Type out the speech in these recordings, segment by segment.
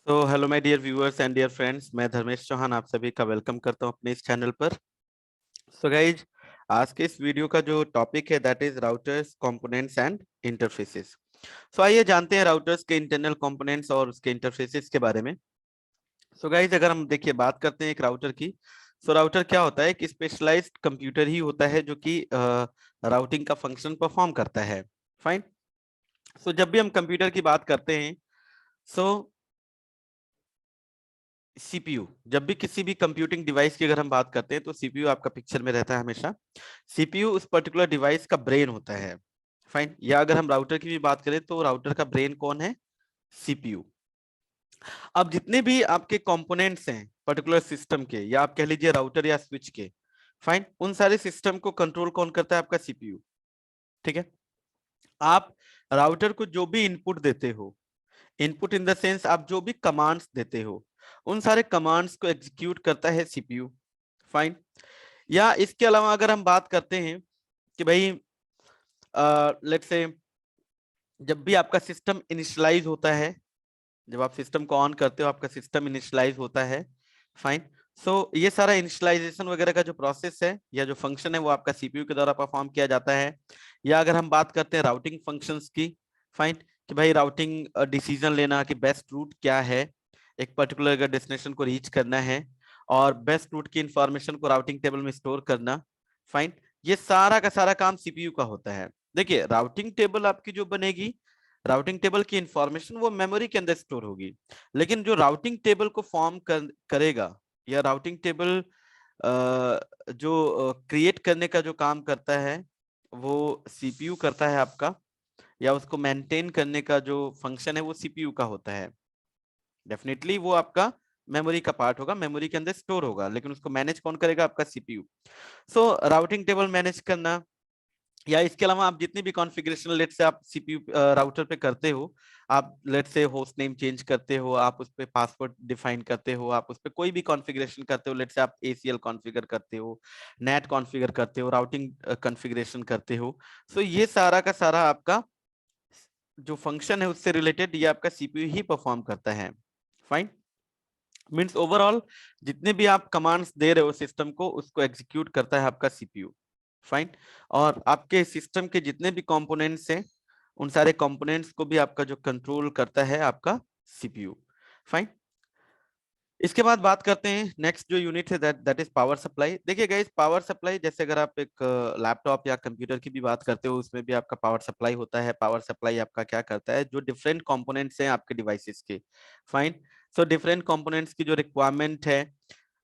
तो hello my dear viewers and dear friends, मैं धर्मेश चौहान आप सभी का वेलकम करता हूं अपने इस चैनल पर। सो गाइज, आज के इस वीडियो का जो टॉपिक है that is routers, components and interfaces. So आइए जानते हैं राउटर्स के इंटरनल कंपोनेंट्स और उसके इंटरफेसेस के बारे में। सो गाइज, अगर हम देखिए बात करते हैं एक राउटर की। सो राउटर क्या होता है? एक स्पेशलाइज्ड कंप्यूटर ही होता है जो कि राउटिंग का फंक्शन परफॉर्म करता है। फाइन। सो जब भी हम कंप्यूटर की बात करते हैं, सो सीपीयू, जब भी किसी भी कंप्यूटिंग डिवाइस की अगर हम बात करते हैं तो सीपीयू आपका पिक्चर में रहता है हमेशा। सीपीयू उस पर्टिकुलर डिवाइस का ब्रेन होता है। फाइन। या अगर हम राउटर की भी बात करें तो राउटर का ब्रेन कौन है? सीपीयू। अब जितने भी आपके कंपोनेंट्स हैं पर्टिकुलर सिस्टम के, या आप कह लीजिए राउटर या स्विच के, फाइन, उन सारे सिस्टम को कंट्रोल कौन करता है? आपका सीपीयू। ठीक है। आप राउटर को जो भी इनपुट देते हो, इनपुट इन द सेंस आप जो भी कमांड्स देते हो, उन सारे कमांड्स को एग्जीक्यूट करता है सीपीयू। फाइन। या इसके अलावा अगर हम बात करते हैं कि भाई लेट्स से जब भी आपका सिस्टम इनिशियलाइज होता है, जब आप सिस्टम को ऑन करते हो आपका सिस्टम इनिशियलाइज होता है। फाइन। सो ये सारा इनिशियलाइजेशन वगैरह का जो प्रोसेस है या जो फंक्शन है वो आपका सीपीयू के द्वारा परफॉर्म किया जाता है। या अगर हम बात करते हैं राउटिंग फंक्शंस की, फाइन, कि भाई राउटिंग डिसीजन लेना कि बेस्ट रूट क्या है, एक पर्टिकुलर अगर डेस्टिनेशन को रीच करना है, और बेस्ट रूट की इंफॉर्मेशन को राउटिंग टेबल में स्टोर करना। फाइन। ये सारा का सारा काम सीपीयू का होता है। देखिए, राउटिंग टेबल आपकी जो बनेगी, राउटिंग टेबल की इंफॉर्मेशन वो मेमोरी के अंदर स्टोर होगी, लेकिन जो राउटिंग टेबल को फॉर्म करेगा, या राउटिंग टेबल जो क्रिएट करने का जो काम करता है वो सीपीयू करता है आपका, या उसको मेंटेन करने का जो फंक्शन है वो सीपीयू का होता है। डेफिनेटली वो आपका मेमोरी का पार्ट होगा, मेमोरी के अंदर स्टोर होगा, लेकिन उसको मैनेज कौन करेगा? आपका सीपीयू। सो राउटिंग टेबल मैनेज करना, या इसके अलावा आप जितनी भी कॉन्फ़िगरेशन लेट से आप सीपीयू राउटर पे करते हो, आप लेट से होस्ट नेम चेंज करते हो, आप उस पे पासवर्ड डिफाइन करते हो, आप उस पे कोई भी कॉन्फ़िगरेशन करते हो, लेट से आप एसीएल कॉन्फ़िगर करते हो, नेट कॉन्फ़िगर करते हो, राउटिंग कॉन्फ़िगरेशन करते हो। सो ये सारा का सारा आपका जो फंक्शन है उससे रिलेटेड ये आपका सीपीयू ही परफॉर्म करता है। फाइन। मींस ओवरऑल जितने भी आप कमांड्स दे रहे हो सिस्टम को, उसको एग्जीक्यूट करता है आपका सीपीयू। फाइन। और आपके सिस्टम के जितने भी कंपोनेंट्स हैं, उन सारे कंपोनेंट्स को भी आपका जो कंट्रोल करता है आपका सीपीयू। फाइन। इसके बाद बात करते हैं नेक्स्ट जो यूनिट है, दैट इज पावर सप्लाई। देखिए गाइस, पावर सप्लाई जैसे अगर आप एक लैपटॉप या कंप्यूटर की भी बात करते हो, उसमें भी आपका पावर सप्लाई होता है। पावर सप्लाई आपका क्या करता है? जो डिफरेंट कंपोनेंट्स हैं आपके डिवाइसेस के, फाइन, सो डिफरेंट कंपोनेंट्स की जो रिक्वायरमेंट है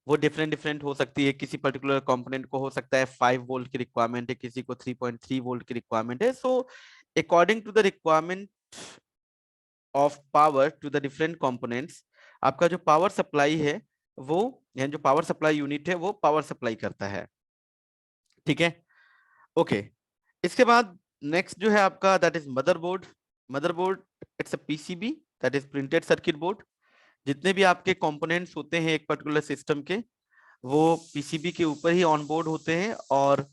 वो डिफरेंट डिफरेंट हो सकती है। किसी पर्टिकुलर कंपोनेंट को हो सकता है 5 वोल्ट की रिक्वायरमेंट है, किसी को 3.3 वोल्ट की रिक्वायरमेंट है। So according to the requirement of power to the different components, आपका जो पावर सप्लाई है वो, यानी जो पावर सप्लाई यूनिट है वो पावर सप्लाई करता है। ठीक है। ओके। इसके बाद नेक्स्ट जो है आपका that is motherboard. Motherboard, it's a PCB, that is printed circuit board. जितने भी आपके कंपोनेंट्स होते हैं एक पर्टिकुलर सिस्टम के, वो पीसीबी के ऊपर ही ऑन बोर्ड होते हैं, और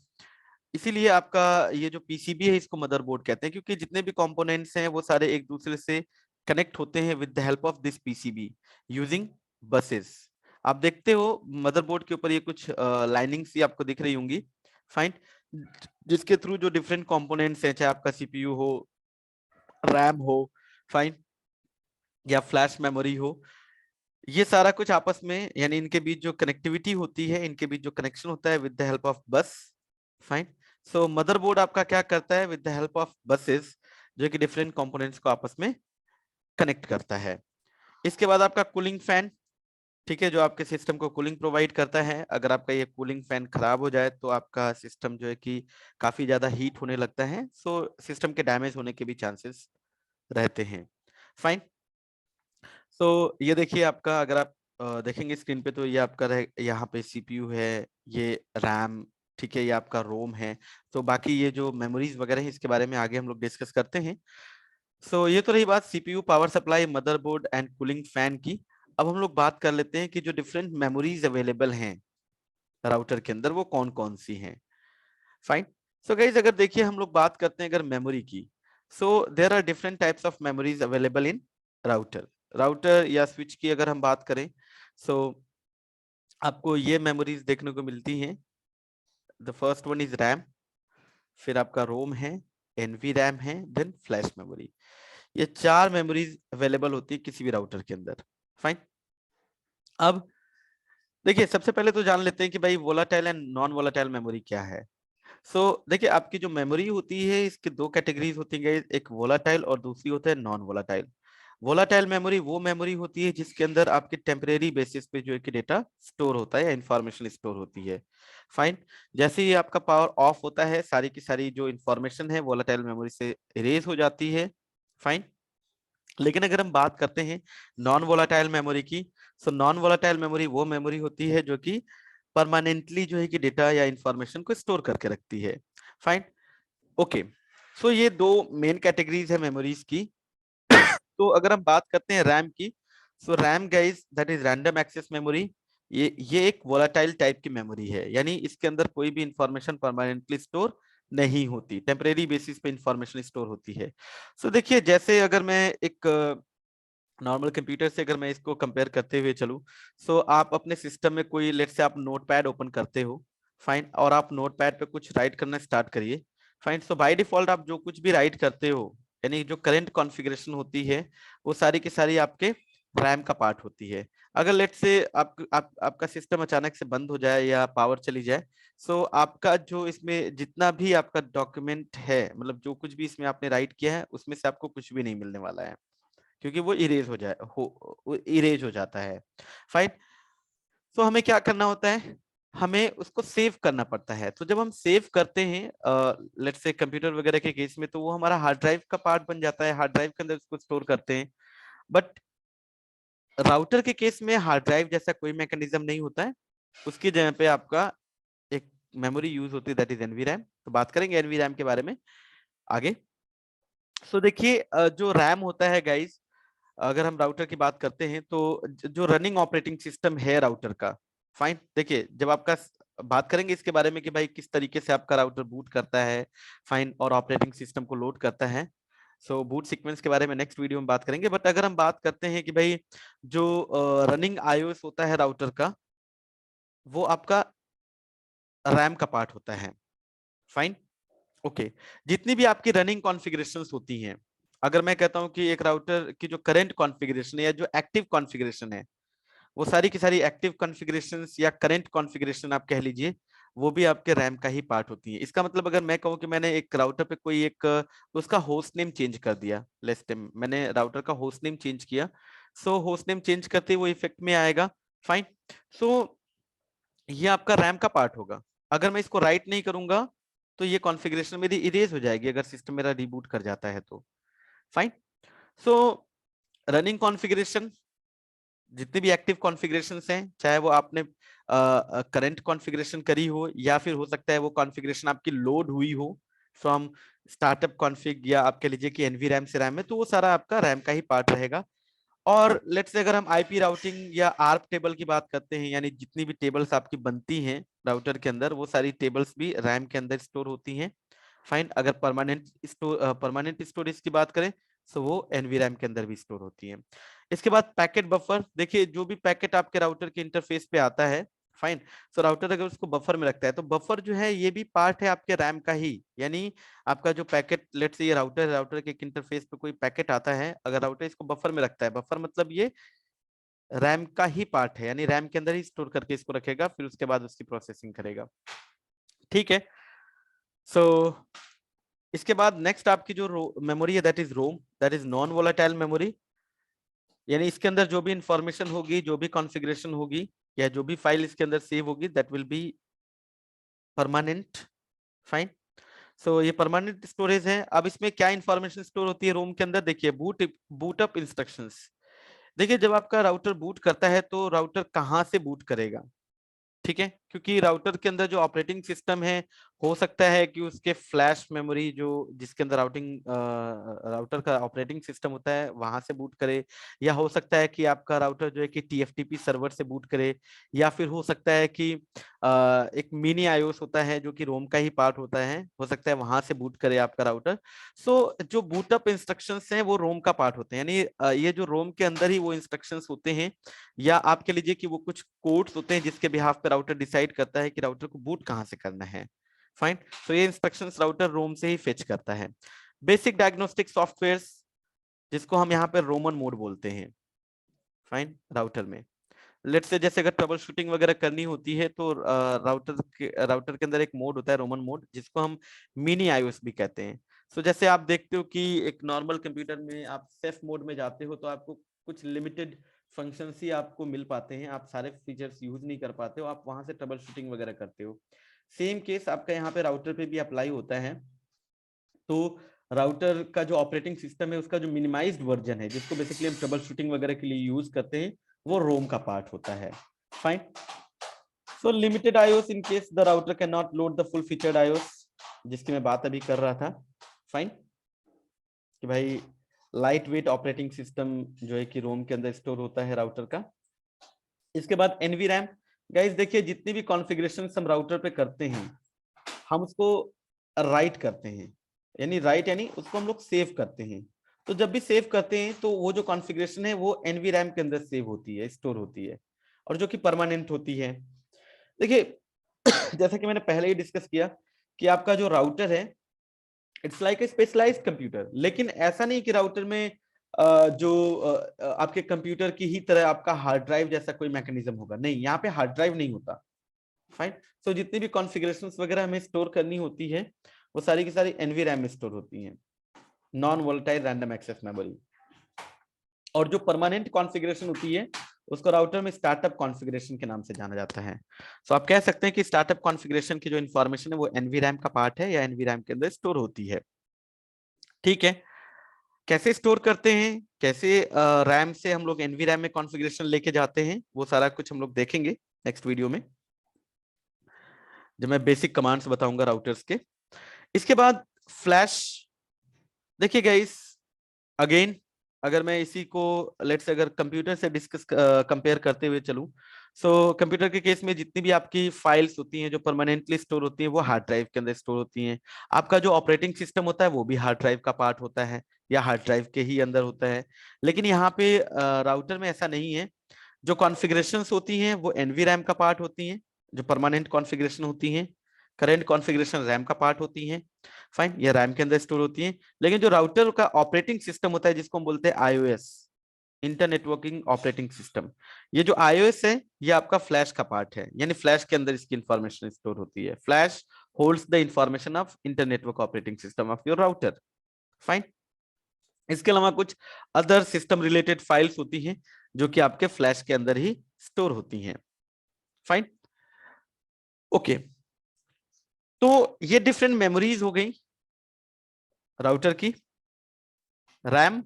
इसीलिए आपका ये जो पीसीबी है इसको मदरबोर्ड कहते हैं, क्योंकि जितने भी कंपोनेंट्स हैं वो सारे एक दूसरे से कनेक्ट होते हैं with the help of this PCB using buses. आप देखते हो मदरबोर्ड के ऊपर ये कुछ लाइनिंग्स ही आपको दिख रही होंगी। फाइन। जिसके थ्रू जो डिफरेंट कंपोनेंट्स हैं, चाहे आपका सीपीयू हो, रैम हो, फाइन, या फ्लैश मेमोरी हो, ये सारा कुछ आपस में, यानी इनके बीच जो कनेक्टिविटी होती है, इनके बीच जो कनेक्शन होता है विद द हेल्प ऑफ बस। फाइन। सो मदरबोर्ड आपका क्या करता है? With the help of buses, जो कि डिफरेंट कंपोनेंट्स को आपस में कनेक्ट करता है। इसके बाद आपका कूलिंग फैन, ठीक है, जो आपके सिस्टम को कूलिंग प्रोवाइड करता है। अगर आपका ये कूलिंग फैन खराब हो जाए तो आपका सिस्टम जो है कि काफी ज्यादा हीट होने लगता है, सो सिस्टम के डैमेज होने के भी चांसेस रहते हैं। फाइन। तो ये देखिए आपका, अगर आप देखेंगे स्क्रीन पे तो ये आपका यहाँ पे सीपीयू है, ये रैम, ठीक है, ये आपका रोम है। तो बाकी ये जो मेमोरीज वगैरह है इसके बारे में आगे हम लोग डिस्कस करते हैं। सो ये तो रही बात CPU, power supply, motherboard and cooling fan की। अब हम लोग बात कर लेते हैं कि जो डिफरेंट मेमोरीज अवेलेबल हैं राउटर के अंदर वो कौन कौन सी हैं। फाइन। सो गाइज, अगर देखिए हम लोग बात करते हैं अगर मेमोरी की, so there are different types of memories available in router. Router या स्विच की अगर हम बात करें, सो आपको ये मेमोरीज देखने को मिलती हैं। The first one is RAM, फिर आपका रोम है, एनवी रैम है, देन फ्लैश मेमोरी। ये 4 मेमोरीज अवेलेबल होती है किसी भी राउटर के अंदर। फाइन। अब देखिए सबसे पहले तो जान लेते हैं कि भाई volatile and non volatile memory क्या है। देखिए आपकी जो मेमोरी होती है इसकी 2 कैटेगरीज होती है, एक वोलाटाइल और दूसरी होता है नॉन वोलाटाइल। वोलाटाइल मेमोरी वो मेमोरी होती है जिसके अंदर आपके टेम्परेरी बेसिस पे जो है कि डेटा स्टोर होता है या इंफॉर्मेशन स्टोर होती है। फाइन। जैसे ही आपका पावर ऑफ होता है, सारी की सारी जो इंफॉर्मेशन है वोलाटाइल मेमोरी से इरेज हो जाती है। फाइन। लेकिन अगर हम बात करते हैं नॉन वोलाटाइल मेमोरी की, सो नॉन वोलाटाइल मेमोरी वो मेमोरी होती है जो कि परमानेंटली जो है कि डेटा या इंफॉर्मेशन को स्टोर करके रखती है। फाइन। ओके। सो ये 2 मेन कैटेगरीज है मेमोरीज की। तो अगर हम बात करते हैं रैम की, so RAM guys that is random access memory. ये एक वोलाटाइल टाइप की मेमोरी है, यानी इसके अंदर कोई भी इंफॉर्मेशन परमानेंटली स्टोर नहीं होती, टेम्परेरी बेसिस पे इंफॉर्मेशन स्टोर होती है। देखिए जैसे अगर मैं एक नॉर्मल कंप्यूटर से अगर मैं इसको कंपेयर करते हुए चलूं, आप अपने सिस्टम में कोई लेट से आप नोटपैड ओपन करते हो। फाइन। और आप नोटपैड पे कुछ राइट करना स्टार्ट करिए। फाइन। बाय डिफॉल्ट आप जो कुछ भी राइट करते हो, यानी जो करंट कॉन्फ़िगरेशन होती है वो सारी की सारी आपके रैम का पार्ट होती है। अगर लेट से आपका सिस्टम अचानक से बंद हो जाए या पावर चली जाए, आपका जो इसमें जितना भी आपका डॉक्यूमेंट है, मतलब जो कुछ भी इसमें आपने राइट किया है उसमें से आपको कुछ भी नहीं मिलने वाला है, क्योंकि वो इरेज हो जाता है। फाइन। हमें क्या करना होता है, हमें उसको सेव करना पड़ता है। तो जब हम सेव करते हैं लेट्स से कंप्यूटर वगैरह के केस में, तो वो हमारा हार्ड ड्राइव का पार्ट बन जाता है, हार्ड ड्राइव के अंदर उसको स्टोर करते हैं। बट राउटर के केस में हार्ड ड्राइव जैसा कोई मैकेनिज्म नहीं होता है, उसकी जगह पे आपका एक मेमोरी यूज होती है, दैट इज एनवी रैम। तो बात करेंगे एनवी रैम के बारे में आगे। देखिए जो रैम होता है गाइस, अगर हम राउटर की बात करते हैं तो जो रनिंग ऑपरेटिंग सिस्टम है राउटर का। फाइन। देखिए जब आपका बात करेंगे इसके बारे में कि भाई किस तरीके से आपका राउटर बूट करता है, फाइन, और ऑपरेटिंग सिस्टम को लोड करता है। बूट सीक्वेंस के बारे में नेक्स्ट वीडियो में बात करेंगे। बट अगर हम बात करते हैं कि भाई जो रनिंग आईओएस होता है राउटर का, वो आपका रैम का पार्ट होता है। फाइन। ओके। जितनी भी आपकी रनिंग कॉन्फ़िगरेशंस होती हैं, अगर मैं कहता हूं कि एक राउटर की जो करंट कॉन्फ़िगरेशन है या जो एक्टिव कॉन्फ़िगरेशन है, वो सारी की सारी एक्टिव कॉन्फ़िगरेशंस या करंट कॉन्फ़िगरेशन आप कह लीजिए, वो भी आपके रैम का ही पार्ट होती है। इसका मतलब अगर मैं कहूं कि मैंने एक राउटर पे कोई एक उसका होस्ट नेम चेंज कर दिया, लेट्स टाइम मैंने राउटर का होस्ट नेम चेंज किया, होस्ट नेम चेंज करते ही वो इफेक्ट में आएगा। फाइन। सो ये आपका रैम का पार्ट होगा। अगर मैं इसको राइट नहीं करूंगा तो ये कॉन्फ़िगरेशन मेरी इरेज हो जाएगी, अगर सिस्टम मेरा रिबूट कर जाता है तो। फाइन। सो रनिंग कॉन्फ़िगरेशन, जितने भी एक्टिव कॉन्फ़िगरेशंस हैं, चाहे वो आपने करंट कॉन्फ़िगरेशन करी हो या फिर हो सकता है वो कॉन्फ़िगरेशन आपकी लोड हुई हो फ्रॉम स्टार्टअप कॉन्फ़िग, या आप कह लीजिए कि एनवी रैम से रैम में, तो वो सारा आपका रैम का ही पार्ट रहेगा। और लेट्स से अगर हम आईपी राउटिंग या आर्प टेबल की बात करते हैं, यानी जितनी भी टेबल्स आपकी बनती हैं राउटर के अंदर, वो सारी टेबल्स भी रैम के अंदर स्टोर होती हैं। फाइन। अगर परमानेंट स्टोरेज की बात करें, वो एनवी रैम के अंदर भी स्टोर होती है। इसके बाद पैकेट बफर, देखिए जो भी पैकेट आपके राउटर के इंटरफेस पे आता है, फाइन, राउटर अगर उसको बफर में रखता है, तो बफर जो है ये भी पार्ट है आपके रैम का ही। यानी आपका जो पैकेट, लेट्स से ये राउटर के इंटरफेस पे कोई पैकेट आता है, अगर राउटर इसको बफर में रखता है, बफर मतलब ये रैम का ही पार्ट है, यानी रैम के अंदर ही स्टोर करके इसको रखेगा, फिर उसके बाद उसकी प्रोसेसिंग करेगा। ठीक है। सो इसके बाद नेक्स्ट आपकी जो मेमोरी है, that is ROM, that is non volatile memory. यानी इसके अंदर जो भी इंफॉर्मेशन होगी, जो भी कॉन्फ़िगरेशन होगी, या जो भी फाइल इसके अंदर सेव होगी, that will be permanent. Fine. ये परमानेंट स्टोरेज है। अब इसमें क्या इंफॉर्मेशन स्टोर होती है रोम के अंदर, देखिए बूट अप इंस्ट्रक्शंस। देखिए जब आपका राउटर बूट करता है तो राउटर कहाँ से बूट करेगा, ठीक है, क्योंकि राउटर के अंदर जो ऑपरेटिंग सिस्टम है हो सकता है कि उसके फ्लैश मेमोरी जो जिसके अंदर राउटर का ऑपरेटिंग सिस्टम होता है वहां से बूट करे, या हो सकता है कि आपका राउटर जो है कि टीएफटीपी सर्वर से बूट करे, या फिर हो सकता है कि एक मिनी आईओएस होता है जो कि रोम का ही पार्ट होता है, हो सकता है वहां से बूट करे आपका राउटर। सो जो बूटअप इंस्ट्रक्शंस हैं वो रोम का पार्ट होते हैं, यानी ये जो रोम के अंदर ही वो इंस्ट्रक्शंस होते हैं, या आप कह लीजिए कि वो कुछ कोड्स होते हैं जिसके बिहाफ पे राउटर डिसाइड करता है कि राउटर को बूट कहाँ से करना है। फाइन। तो ये इंस्ट्रक्शंस राउटर रोम से ही फेच करता है। बेसिक डायग्नोस्टिक सॉफ्टवेयर्स जिसको हम यहाँ पे रोमन मोड बोलते हैं, फाइन, राउटर में लेट्स से जैसे अगर ट्रबल शूटिंग वगैरह करनी होती है तो राउटर के अंदर एक मोड होता है रोमन मोड, जिसको हम मिनी आईओएस भी कहते हैं। सो जैसे आप देखते हो कि एक नॉर्मल कंप्यूटर में आप सेफ मोड में जाते हो तो आपको कुछ लिमिटेड फंक्शंस ही आपको मिल पाते हैं, आप सारे फीचर्स यूज नहीं कर पाते हो, आप वहां से ट्रबल शूटिंग वगैरह करते हो। सेम केस आपका यहाँ पे राउटर पे भी अप्लाई होता है। तो राउटर का जो ऑपरेटिंग सिस्टम है उसका जो मिनिमाइज्ड वर्जन है जिसको बेसिकली हम ट्रबल शूटिंग वगैरह के लिए यूज करते हैं, वो रोम का पार्ट होता है। Fine. So limited iOS in case the router can not load the full featured iOS, जिसकी मैं बात अभी कर रहा था। फाइन, कि भाई लाइट वेट ऑपरेटिंग सिस्टम जो है कि रोम के अंदर स्टोर होता है राउटर का। इसके बाद एनवीरैम। गाइस देखिए जितनी भी कॉन्फ़िगरेशन हम राउटर पे करते हैं हम उसको राइट करते हैं, यानी राइट यानी उसको हम लोग सेव करते हैं। तो जब भी सेव करते हैं तो वो जो कॉन्फ़िगरेशन है वो एनवीरैम के अंदर सेव होती है, स्टोर होती है, और जो कि परमानेंट होती है। देखिए जैसा कि मैंने पहले ही डिस्कस किया कि आपका जो राउटर है it's like a specialized computer, लेकिन ऐसा नहीं कि राउटर में आपके कंप्यूटर की ही तरह आपका हार्ड ड्राइव जैसा कोई मैकेनिज्म होगा, नहीं, यहाँ पे हार्ड ड्राइव नहीं होता। फाइन। सो जितनी भी कॉन्फ़िगरेशंस वगैरह हमें स्टोर करनी होती है वो सारी की सारी एनवीरैम में स्टोर होती हैं, non volatile random access memory. और जो परमानेंट कॉन्फ़िगरेशन होती है उसको राउटर में स्टार्टअप कॉन्फ़िगरेशन के नाम से जाना जाता है। सो आप कह सकते हैं कि स्टार्टअप कॉन्फ़िगरेशन की जो इंफॉर्मेशन है वो एनवीरैम का पार्ट है या एनवीरैम के अंदर स्टोर होती है। ठीक है, कैसे स्टोर करते हैं, कैसे रैम से हम लोग एनवीरैम में कॉन्फ़िगरेशन लेके जाते हैं, वो सारा कुछ हम लोग देखेंगे नेक्स्ट वीडियो में जब मैं बेसिक कमांड्स बताऊंगा राउटर्स के। इसके बाद फ्लैश। देखिए गाइस अगेन अगर मैं इसी को लेट्स अगर कंप्यूटर से डिस्कस कंपेयर करते हुए चलूं, सो कंप्यूटर के केस में जितनी भी आपकी फाइल्स होती हैं जो परमानेंटली स्टोर होती हैं वो हार्ड ड्राइव के अंदर स्टोर होती हैं। आपका जो ऑपरेटिंग सिस्टम होता है वो भी हार्ड ड्राइव का पार्ट होता है या हार्ड ड्राइव के ही अंदर होता है। लेकिन यहाँ पे राउटर में ऐसा नहीं है, जो कॉन्फ़िगरेशंस होती हैं वो एनवीरैम का पार्ट होती हैं, जो परमानेंट कॉन्फ़िगरेशन होती हैं करेंट कॉन्फ़िगरेशन रैम का पार्ट होती हैं। फाइन, ये रैम के अंदर स्टोर होती हैं। लेकिन जो राउटर का ऑपरेटिंग सिस्टम होता है जिसको हम बोलते हैं आईओएस, इंटरनेटवर्किंग ऑपरेटिंग सिस्टम, ये जो आईओएस है ये आपका फ्लैश का पार्ट है, यानी फ्लैश के अंदर इसकी इंफॉर्मेशन स्टोर होती है। Flash holds the information of internetwork operating system of your router. Fine. इसके अलावा कुछ अदर सिस्टम रिलेटेड फाइल्स होती हैं जो कि आपके फ्लैश के अंदर ही स्टोर होती हैं। Fine, okay. तो ये डिफरेंट मेमोरीज हो गई राउटर की। रैम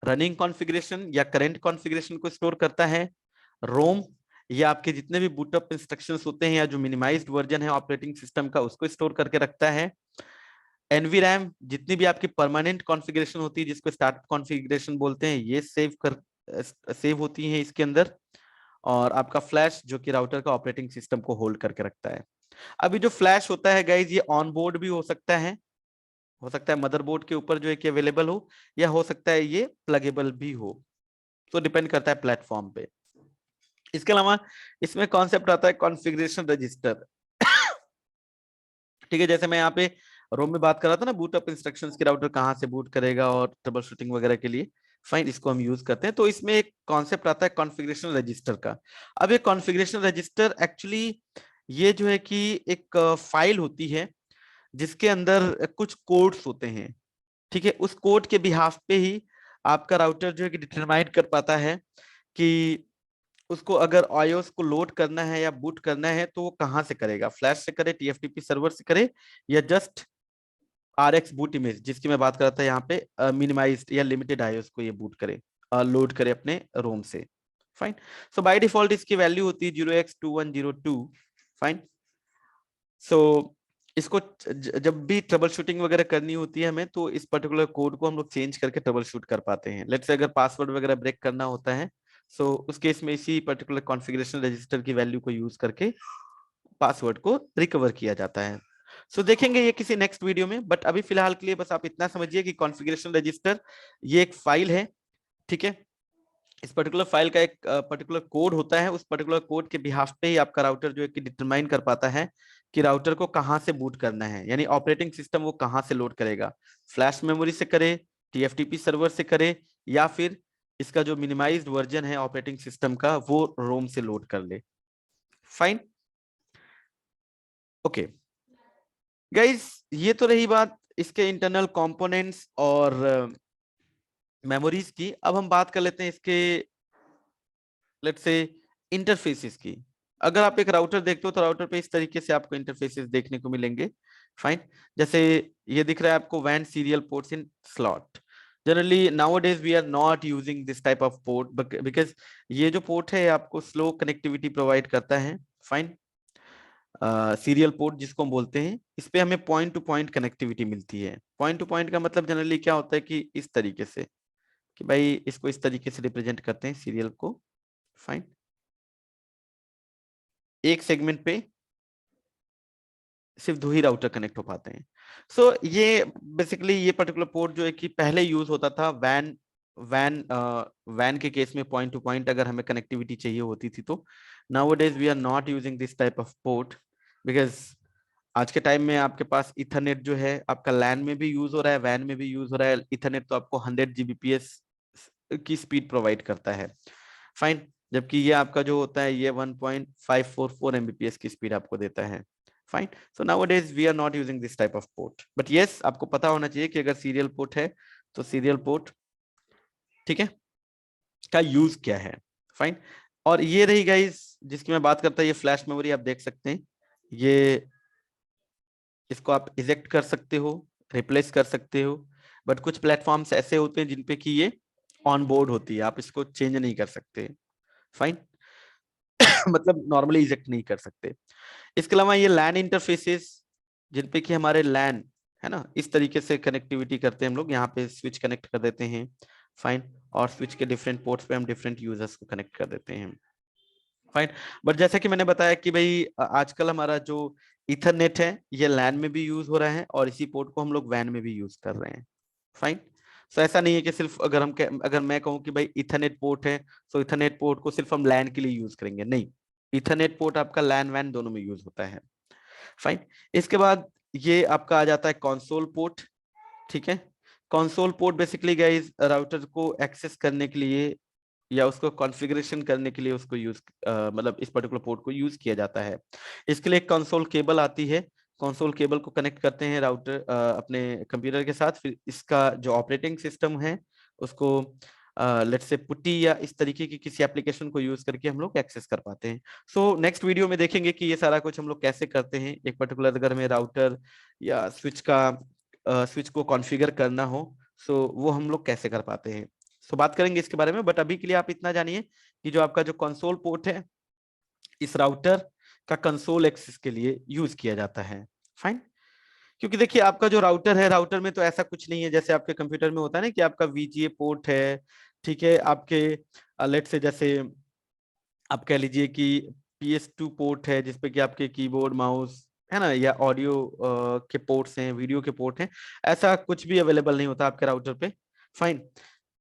रनिंग कॉन्फ़िगरेशन या करंट कॉन्फ़िगरेशन को स्टोर करता है। रोम ये आपके जितने भी बूटअप इंस्ट्रक्शंस होते हैं या जो मिनिमाइज्ड वर्जन है ऑपरेटिंग सिस्टम का उसको स्टोर करके रखता है। एनवीरैम जितनी भी आपकी परमानेंट कॉन्फ़िगरेशन होती है जिसको स्टार्ट कॉन्फ़िगरेशन बोलते हैं ये सेव होती है इसके अंदर। और आपका फ्लैश जो कि राउटर का ऑपरेटिंग सिस्टम को होल्ड करके रखता है। अभी जो फ्लैश होता है गाइज ये ऑन बोर्ड भी हो सकता है मदरबोर्ड के ऊपर जो है कि अवेलेबल हो, या हो सकता है ये प्लगेबल भी हो, तो डिपेंड करता है प्लेटफॉर्म पे। इसके अलावा इसमें कॉन्सेप्ट आता है कॉन्फ़िगरेशन रजिस्टर। ठीक है, जैसे मैं यहाँ पे रोम में बात कर रहा था ना बूटअप इंस्ट्रक्शंस की राउटर कहाँ से बूट करेगा और ट्रबल शूटिंग वगैरह के लिए, फाइन, इसको हम यूज करते हैं। तो इसमें एक कॉन्सेप्ट आता है कॉन्फ़िगरेशन रजिस्टर का। अब ये कॉन्फ़िगरेशन रजिस्टर एक्चुअली ये जो है कि एक फाइल होती है जिसके अंदर कुछ कोड्स होते हैं। ठीक है, उस कोड के बिहाफ पे ही आपका राउटर जो है कि डिटरमाइन कर पाता है कि उसको अगर आईओएस को लोड करना है या बूट करना है तो वो कहाँ से करेगा, फ्लैश से करे, टीएफटीपी सर्वर से करे, या जस्ट आरएक्स बूट इमेज जिसकी मैं बात कर रहा था यहाँ पे मिनिमाइज्ड या लिमिटेड आईओएस को ये बूट करे, लोड करे अपने रोम से। फाइन। सो बाय डिफॉल्ट इसकी वैल्यू होती है 0x2102। फाइन। सो इसको जब भी ट्रबल शूटिंग वगैरह करनी होती है हमें, तो इस पर्टिकुलर कोड को हम लोग चेंज करके ट्रबल शूट कर पाते हैं। लेट्स से अगर पासवर्ड वगैरह ब्रेक करना होता है, सो उस केस में इसी पर्टिकुलर कॉन्फ़िगरेशन रजिस्टर की वैल्यू को यूज करके पासवर्ड को रिकवर किया जाता है। सो देखेंगे ये किसी नेक्स्ट वीडियो में, बट अभी फिलहाल के लिए बस आप इतना समझिए कि कॉन्फ़िगरेशन रजिस्टर ये एक फाइल है, ठीक है। इस पर्टिकुलर फाइल का एक पर्टिकुलर कोड होता है, उस पर्टिकुलर कोड के बिहाफ पे ही आपका राउटर जो है कि डिटरमाइन कर पाता है कि राउटर को कहां से बूट करना है, यानी ऑपरेटिंग सिस्टम वो कहां से लोड करेगा, फ्लैश मेमोरी से करे, टीएफटीपी सर्वर से करे, या फिर इसका जो मिनिमाइज्ड वर्जन है ऑपरेटिंग सिस्टम का वो रोम से लोड कर ले। फाइन, ओके गाइस, ये तो रही बात इसके इंटरनल कंपोनेंट्स और मेमोरीज की। अब हम बात कर लेते हैं इसके लेट्स से इंटरफेसेस की। अगर आप एक राउटर देखते हो तो राउटर पे इस तरीके से आपको इंटरफेसेस देखने को मिलेंगे। फाइन, जैसे ये दिख रहा है आपको वैन serial ports in slot. Generally nowadays we are not using this type of port, because ये जो पोर्ट है आपको स्लो कनेक्टिविटी प्रोवाइड करता है। फाइन, सीरियल पोर्ट जिसको हम बोलते हैं, इस पे हमें पॉइंट टू पॉइंट कनेक्टिविटी मिलती है। पॉइंट टू पॉइंट का मतलब जनरली क्या होता है कि इस तरीके से, कि भाई इसको इस तरीके से रिप्रेजेंट करते हैं सीरियल को। फाइन, एक सेगमेंट पे सिर्फ 2 ही राउटर कनेक्ट हो पाते हैं। सो ये बेसिकली ये पर्टिकुलर पोर्ट जो है कि पहले यूज होता था वैन वैन वैन के केस में पॉइंट टू पॉइंट अगर हमें कनेक्टिविटी चाहिए होती थी तो। Nowadays we are not using this type of port, because आज के टाइम में आपके पास इथरनेट जो है आपका लैन में भी यूज हो रहा है, वैन में भी यूज हो रहा है। इथरनेट तो आपको 100 Gbps की स्पीड प्रोवाइड करता है। फाइन, जबकि ये आपका जो होता है ये 1.544 Mbps की स्पीड आपको देता है। Fine, so nowadays we are not using this type of port, but yes आपको पता होना चाहिए कि अगर सीरियल पोर्ट है तो सीरियल पोर्ट, ठीक है, का यूज क्या है। फाइन, और ये रही गाइस जिसकी मैं बात करता हूँ, ये फ्लैश मेमोरी आप देख सकते हैं। ये इसको आप इजेक्ट कर सकते हो, रिप्लेस कर सकते हो, बट कुछ प्लेटफॉर्म्स ऐसे होते हैं जिनपे कि ये ऑन बोर्ड होती है, आप इसको चेंज नहीं कर सकते। फाइन मतलब नॉर्मली इजेक्ट नहीं कर सकते। इसके अलावा ये लैन इंटरफेसेस जिनपे कि हमारे लैन है ना, इस तरीके से कनेक्टिविटी करते हैं हम लोग, यहाँ पे स्विच कनेक्ट कर देते हैं। फाइन, और स्विच के डिफरेंट पोर्ट्स पे हम डिफरेंट यूजर्स को कनेक्ट कर देते हैं। फाइन, बट जैसा कि मैंने बताया कि भाई आजकल हमारा जो इथरनेट है ये लैन में भी यूज हो रहा है और इसी पोर्ट को हम लोग वैन में भी यूज कर रहे हैं। फाइन, सो ऐसा नहीं है कि सिर्फ अगर मैं कहूँ कि भाई इथरनेट पोर्ट है तो इथरनेट पोर्ट को सिर्फ हम लैन के लिए यूज करेंगे, नहीं, इथरनेट पोर्ट आपका लैन वैन दोनों में यूज होता है। फाइन, इसके बाद ये आपका आ जाता है कंसोल पोर्ट, ठीक है। Console port basically guys router को एक्सेस करने के लिए या उसको कॉन्फ़िगरेशन करने के लिए उसको यूज मतलब इस पर्टिकुलर पोर्ट को यूज किया जाता है। इसके लिए एक कंसोल केबल आती है, कंसोल केबल को कनेक्ट करते हैं राउटर अपने कंप्यूटर के साथ, फिर इसका जो ऑपरेटिंग सिस्टम है उसको लेट्स से पुट्टी या इस तरीके की किसी एप्लीकेशन को यूज करके हम लोग एक्सेस कर पाते हैं। सो नेक्स्ट वीडियो में देखेंगे कि ये सारा कुछ हम लोग कैसे करते हैं, एक पर्टिकुलर अगर में राउटर या स्विच को कॉन्फ़िगर करना हो सो वो हम लोग कैसे कर पाते हैं। सो बात करेंगे इसके बारे में, बट अभी के लिए आप इतना जानिए कि जो आपका जो कंसोल पोर्ट है इस राउटर का कंसोल एक्सेस के लिए यूज किया जाता है। फाइन, क्योंकि देखिए आपका जो राउटर है, राउटर में तो ऐसा कुछ नहीं है जैसे आपके कंप्यूटर में होता है ना कि आपका वीजीए पोर्ट है, ठीक है, आपके लेट से जैसे आप कह लीजिए कि PS2 पोर्ट है जिसपे कि आपके कीबोर्ड माउस है ना, या ऑडियो के पोर्ट्स हैं, वीडियो के पोर्ट हैं, ऐसा कुछ भी अवेलेबल नहीं होता आपके राउटर पे। फाइन,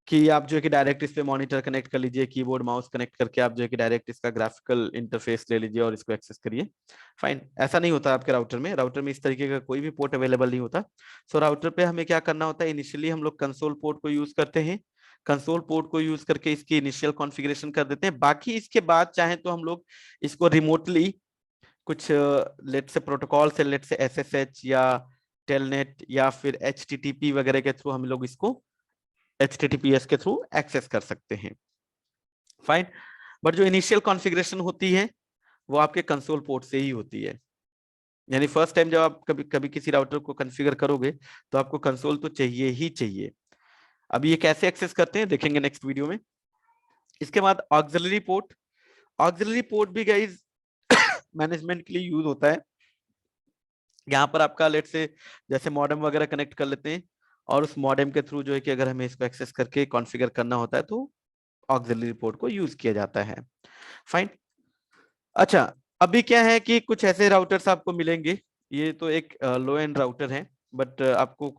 कि आप जो है कि डायरेक्ट इस पे मॉनिटर कनेक्ट कर लीजिए, कीबोर्ड माउस कनेक्ट करके आप जो है कि डायरेक्ट इसका ग्राफिकल इंटरफेस ले लीजिए और इसको एक्सेस करिए। फाइन, ऐसा नहीं होता आपके राउटर में, राउटर में इस तरीके का कोई भी पोर्ट अवेलेबल नहीं होता। सो राउटर पे हमें क्या करना होता है, इनिशियली हम लोग कंसोल पोर्ट को यूज करते हैं, कंसोल पोर्ट को यूज करके इसकी इनिशियल कॉन्फ़िगरेशन कर देते हैं। बाकी इसके बाद चाहे तो हम लोग इसको रिमोटली कुछ लेट से प्रोटोकॉल से, लेट से SSH या टेलनेट या फिर HTTP वगैरह के थ्रू हम लोग इसको HTTPS के थ्रू एक्सेस कर सकते हैं। फाइन, बट जो इनिशियल कॉन्फ़िगरेशन होती है वो आपके कंसोल पोर्ट से ही होती है, यानी फर्स्ट टाइम जब आप कभी कभी किसी राउटर को कॉन्फ़िगर करोगे तो आपको कंसोल तो चाहिए ही चाहिए। अब ये कैसे एक्सेस करते हैं देखेंगे नेक्स्ट वीडियो में। इसके बाद ऑक्सिलरी पोर्ट, ऑक्सिलरी पोर्ट भी गाइस मैनेजमेंट के लिए यूज होता है। यहाँ पर आपका लेट से जैसे मॉडेम वगैरह कनेक्ट कर लेते हैं और उस मॉडेम के थ्रू जो है कि अगर हमें इसको एक्सेस करके कॉन्फ़िगर करना होता है तो ऑक्सिलरी पोर्ट को यूज किया जाता है। फाइन। अच्छा, अभी क्या है कि कुछ ऐसे राउटर्स आपको मिलेंगे, ये तो एक लो एंड राउटर है, बट आपको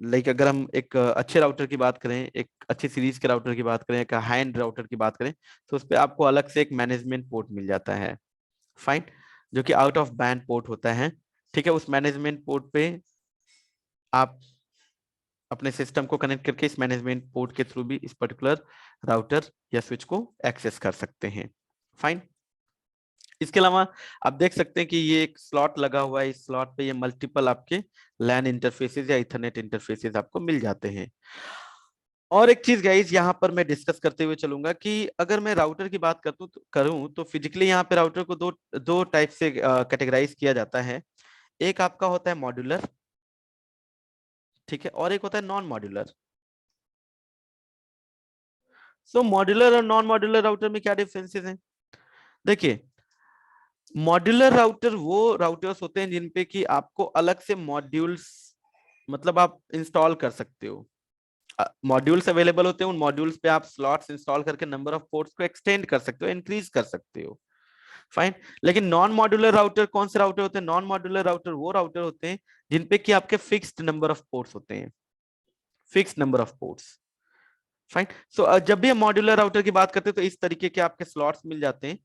लाइक अगर हम एक अच्छे राउटर की बात करें, एक अच्छी सीरीज के राउटर की बात करें, एक हाई एंड राउटर की बात करें, तो उस पर आपको अलग से एक मैनेजमेंट पोर्ट मिल जाता है। फाइन। जो कि आउट ऑफ बैंड पोर्ट होता है। ठीक है, उस मैनेजमेंट पोर्ट पे आप अपने सिस्टम को कनेक्ट करके इस मैनेजमेंट पोर्ट के थ्रू भी इस पर्टिकुलर राउटर या स्विच को एक्सेस कर सकते हैं। फाइन। इसके अलावा आप देख सकते हैं कि ये एक स्लॉट लगा हुआ है, इस स्लॉट पे ये मल्टीपल आपके लैन इंटरफेसेस या इथरनेट इंटरफेसेस आपको मिल जाते हैं। और एक चीज गाइस यहाँ पर मैं डिस्कस करते हुए चलूंगा कि अगर मैं राउटर की बात करूं तो फिजिकली यहाँ पे राउटर को दो दो टाइप से कैटेगराइज किया जाता है। एक आपका होता है मॉड्यूलर, ठीक है, और एक होता है नॉन मॉड्यूलर। सो मॉड्यूलर और नॉन मॉड्यूलर राउटर में क्या डिफरेंसेस हैं? देखिए, मॉड्यूलर राउटर वो राउटर्स होते हैं जिनपे कि आपको अलग से मॉड्यूल्स मतलब आप इंस्टॉल कर सकते हो। मॉड्यूल्स अवेलेबल होते हैं, उन मॉड्यूल्स पे आप स्लॉट्स इंस्टॉल करके नंबर ऑफ पोर्ट्स को एक्सटेंड कर सकते हो, इंक्रीज कर सकते हो। फाइन। लेकिन नॉन मॉड्यूलर राउटर कौन से राउटर होते हैं? नॉन मॉड्यूलर राउटर वो राउटर होते हैं जिनपे कि आपके फिक्स्ड नंबर ऑफ पोर्ट्स होते हैं, fixed number of ports. Fine. So जब भी हम मॉड्यूलर राउटर की बात करते हैं तो इस तरीके के आपके स्लॉट्स मिल जाते हैं।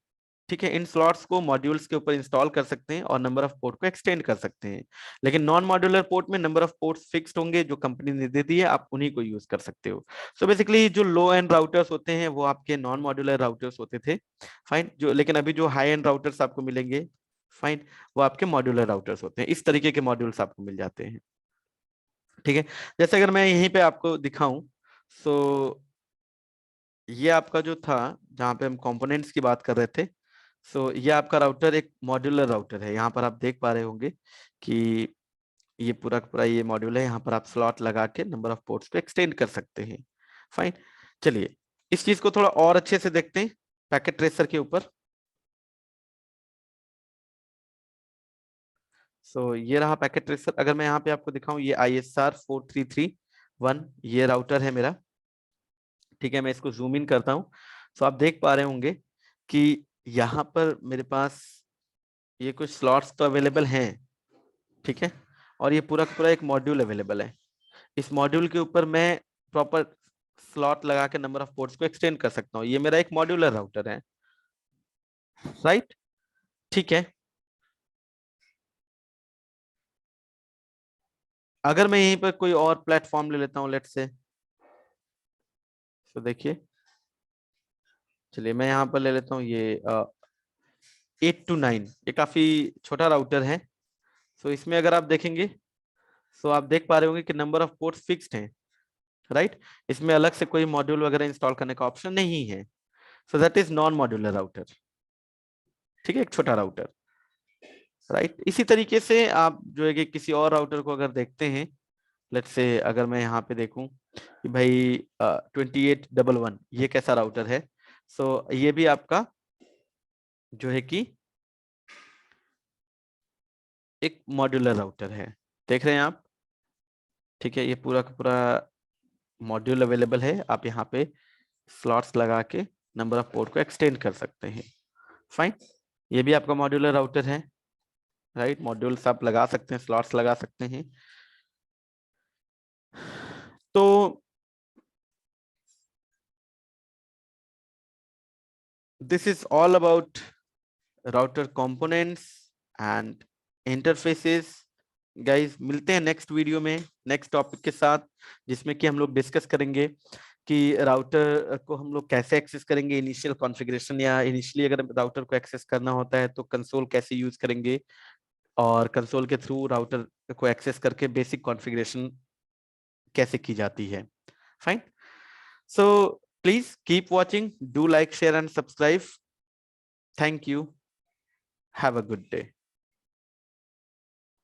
ठीक है, इन स्लॉट्स को मॉड्यूल्स के ऊपर इंस्टॉल कर सकते हैं और नंबर ऑफ पोर्ट को एक्सटेंड कर सकते हैं। लेकिन नॉन मॉड्यूलर पोर्ट में नंबर ऑफ पोर्ट्स फिक्स्ड होंगे, जो कंपनी ने दे दी है, आप उन्हीं को यूज कर सकते हो। सो बेसिकली जो लो एंड राउटर्स होते हैं वो आपके नॉन मॉड्यूलर राउटर्स होते थे। फाइन। जो लेकिन अभी जो हाई एंड राउटर्स आपको मिलेंगे, फाइन, वो आपके मॉड्यूलर राउटर्स होते हैं। इस तरीके के मॉड्यूल्स आपको मिल जाते हैं। ठीक है, जैसे अगर मैं यहीं पे आपको दिखाऊं, सो ये आपका जो था जहाँ पे हम कंपोनेंट्स की बात कर रहे थे, सो ये आपका राउटर एक मॉड्यूलर राउटर है। यहाँ पर आप देख पा रहे होंगे कि ये पूरा का पूरा ये मॉड्यूल है। यहाँ पर आप स्लॉट लगा के नंबर ऑफ पोर्ट्स को एक्सटेंड कर सकते हैं। फाइन। चलिए इस चीज को थोड़ा और अच्छे से देखते हैं पैकेट ट्रेसर के ऊपर। सो ये रहा पैकेट ट्रेसर। अगर मैं यहाँ पे आपको दिखाऊं, ये ISR4331 ये राउटर है मेरा। ठीक है, मैं इसको जूम इन करता हूँ। सो आप देख पा रहे होंगे कि यहाँ पर मेरे पास ये कुछ स्लॉट्स तो अवेलेबल हैं। ठीक है, और ये पूरा का पूरा एक मॉड्यूल अवेलेबल है। इस मॉड्यूल के ऊपर मैं प्रॉपर स्लॉट लगा के नंबर ऑफ पोर्ट्स को एक्सटेंड कर सकता हूँ। ये मेरा एक मॉड्यूलर राउटर है। राइट। ठीक है, अगर मैं यहीं पर कोई और प्लेटफॉर्म ले लेता हूँ लेट से, तो देखिए, चलिए मैं यहाँ पर ले लेता हूँ ये 829। ये काफी छोटा राउटर है। सो इसमें अगर आप देखेंगे, सो आप देख पा रहे होंगे कि नंबर ऑफ पोर्ट्स फिक्स्ड हैं। राइट। इसमें अलग से कोई मॉड्यूल वगैरह इंस्टॉल करने का ऑप्शन नहीं है। So that is non modular router. ठीक है, एक छोटा राउटर। राइट। इसी तरीके से आप जो है कि किसी और राउटर को अगर देखते हैं, लेट्स से अगर मैं यहाँ पे देखूं कि भाई 2811 ये कैसा राउटर है। सो ये भी आपका जो है कि एक मॉड्यूलर राउटर है। देख रहे हैं आप? ठीक है, ये पूरा का पूरा मॉड्यूल अवेलेबल है। आप यहाँ पे स्लॉट्स लगा के नंबर ऑफ पोर्ट को एक्सटेंड कर सकते हैं। फाइन। ये भी आपका मॉड्यूलर राउटर है। राइट, मॉड्यूल्स आप लगा सकते हैं, स्लॉट्स लगा सकते हैं। तो this is all about router components and interfaces. Guys मिलते हैं नेक्स्ट वीडियो में नेक्स्ट टॉपिक के साथ, जिसमें कि हम लोग डिस्कस करेंगे कि राउटर को हम लोग कैसे एक्सेस करेंगे, इनिशियल कॉन्फ़िगरेशन, या इनिशियली अगर राउटर को एक्सेस करना होता है तो कंसोल कैसे यूज करेंगे, और कंसोल के थ्रू राउटर को एक्सेस करके बेसिक कॉन्फ़िगरेशन कैसे की जाती है। Fine. So please keep watching, do like, share and subscribe. Thank you, have a good day.